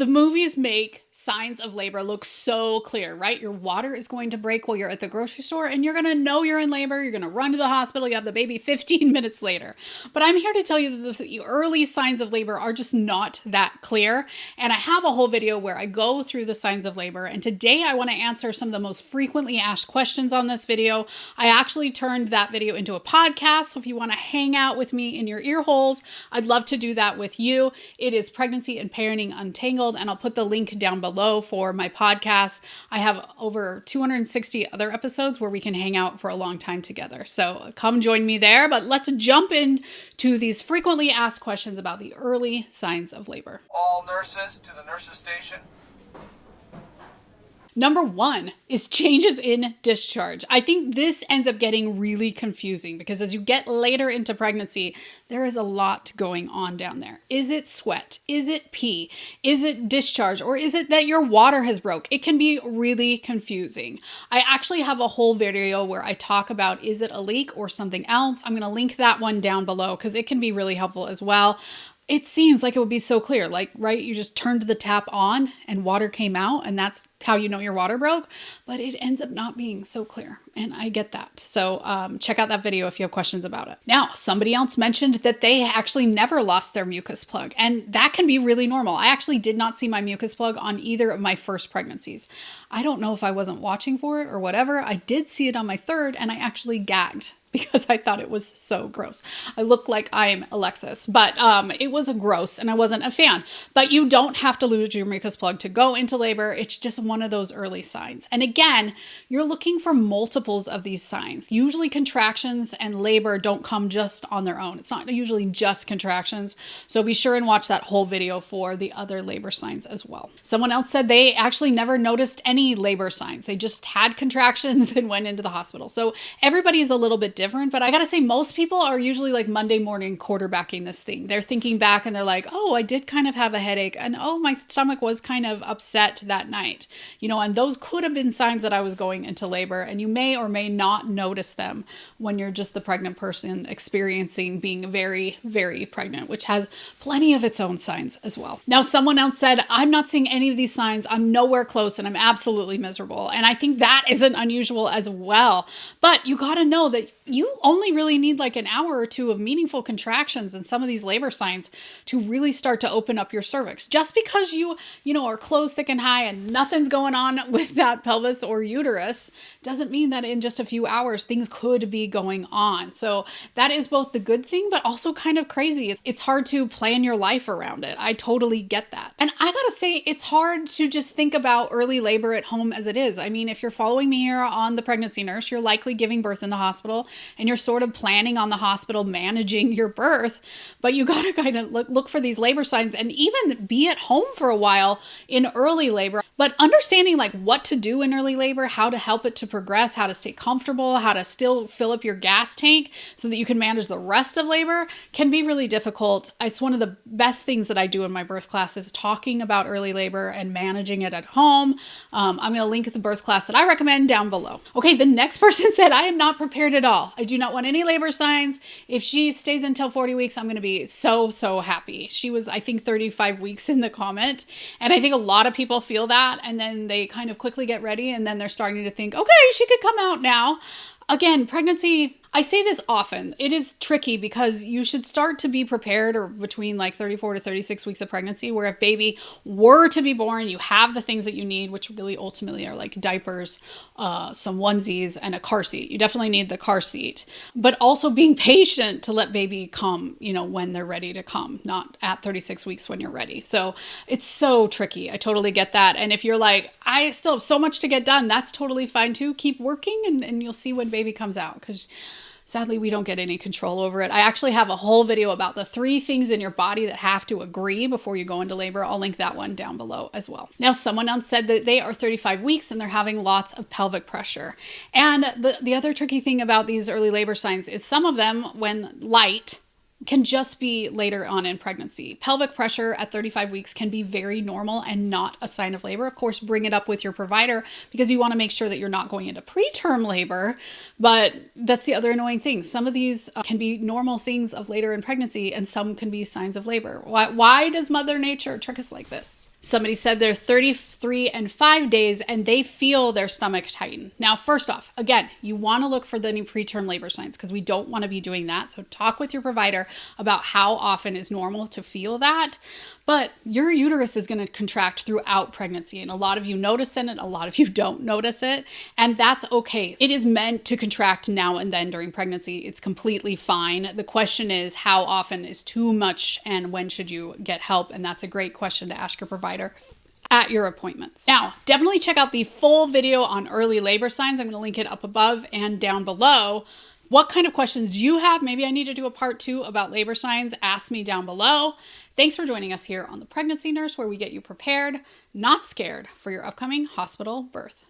The movies make signs of labor look so clear, right? Your water is going to break while you're at the grocery store and you're going to know you're in labor. You're going to run to the hospital. You have the baby 15 minutes later. But I'm here to tell you that the early signs of labor are just not that clear. And I have a whole video where I go through the signs of labor. And today I want to answer some of the most frequently asked questions on this video. I actually turned that video into a podcast. So if you want to hang out with me in your ear holes, I'd love to do that with you. It is Pregnancy and Parenting Untangled. And I'll put the link down below for my podcast. I have over 260 other episodes where we can hang out for a long time together. So come join me there. But let's jump into these frequently asked questions about the early signs of labor. All nurses to the nurses station. Number one is changes in discharge. I think this ends up getting really confusing because as you get later into pregnancy, there is a lot going on down there. Is it sweat? Is it pee? Is it discharge? Or is it that your water has broke? It can be really confusing. I actually have a whole video where I talk about, is it a leak or something else? I'm going to link that one down below because it can be really helpful as well. It seems like it would be so clear, like, right, you just turned the tap on and water came out and that's how you know your water broke, but it ends up not being so clear. And I get that. So check out that video if you have questions about it. Now, somebody else mentioned that they actually never lost their mucus plug, and that can be really normal. I actually did not see my mucus plug on either of my first pregnancies. I don't know if I wasn't watching for it or whatever. I did see it on my third and I actually gagged because I thought it was so gross. I look like I'm Alexis, but it was gross and I wasn't a fan. But you don't have to lose your mucus plug to go into labor. It's just one of those early signs. And again, you're looking for multiples of these signs. Usually contractions and labor don't come just on their own. It's not usually just contractions. So be sure and watch that whole video for the other labor signs as well. Someone else said they actually never noticed any labor signs. They just had contractions and went into the hospital. So everybody's a little bit different, but I gotta say most people are usually like Monday morning quarterbacking this thing. They're thinking back and they're like, oh, I did kind of have a headache and oh, my stomach was kind of upset that night, and those could have been signs that I was going into labor, and you may or may not notice them when you're just the pregnant person experiencing being very, very pregnant, which has plenty of its own signs as well. Now, someone else said, I'm not seeing any of these signs. I'm nowhere close and I'm absolutely miserable. And I think that isn't unusual as well, but you gotta know that you only really need like an hour or two of meaningful contractions and some of these labor signs to really start to open up your cervix. Just because you are closed thick and high and nothing's going on with that pelvis or uterus doesn't mean that in just a few hours things could be going on. So that is both the good thing, but also kind of crazy. It's hard to plan your life around it. I totally get that. And I gotta say, it's hard to just think about early labor at home as it is. I mean, if you're following me here on The Pregnancy Nurse, you're likely giving birth in the hospital and you're sort of planning on the hospital managing your birth, but you got to kind of look for these labor signs and even be at home for a while in early labor. But understanding like what to do in early labor, how to help it to progress, how to stay comfortable, how to still fill up your gas tank so that you can manage the rest of labor can be really difficult. It's one of the best things that I do in my birth class is talking about early labor and managing it at home. I'm going to link the birth class that I recommend down below. Okay, the next person said, I am not prepared at all. I do not want any labor signs. If she stays until 40 weeks, I'm going to be so happy. She was, I think, 35 weeks in the comment. And I think a lot of people feel that. And then they kind of quickly get ready. And then they're starting to think, okay, she could come out now. Again, pregnancy, I say this often. It is tricky because you should start to be prepared or between like 34 to 36 weeks of pregnancy, where if baby were to be born, you have the things that you need, which really ultimately are like diapers, some onesies, and a car seat. You definitely need the car seat, but also being patient to let baby come, when they're ready to come, not at 36 weeks when you're ready. So it's so tricky. I totally get that. And if you're like, I still have so much to get done, that's totally fine too. Keep working and you'll see when baby comes out, because sadly, we don't get any control over it. I actually have a whole video about the 3 things in your body that have to agree before you go into labor. I'll link that one down below as well. Now, someone else said that they are 35 weeks and they're having lots of pelvic pressure. And the other tricky thing about these early labor signs is some of them, when light, can just be later on in pregnancy. Pelvic pressure at 35 weeks can be very normal and not a sign of labor. Of course, bring it up with your provider because you want to make sure that you're not going into preterm labor. But that's the other annoying thing. Some of these can be normal things of later in pregnancy and some can be signs of labor. Why does Mother Nature trick us like this? Somebody said they're 33 and 5 days and they feel their stomach tighten. Now, first off, again, you want to look for any preterm labor signs because we don't want to be doing that. So talk with your provider about how often is normal to feel that. But your uterus is going to contract throughout pregnancy. And a lot of you notice it and a lot of you don't notice it. And that's okay. It is meant to contract now and then during pregnancy. It's completely fine. The question is, how often is too much and when should you get help? And that's a great question to ask your provider at your appointments. Now, definitely check out the full video on early labor signs. I'm going to link it up above and down below. What kind of questions you have? Maybe I need to do a part 2 about labor signs. Ask me down below. Thanks for joining us here on The Pregnancy Nurse, where we get you prepared, not scared, for your upcoming hospital birth.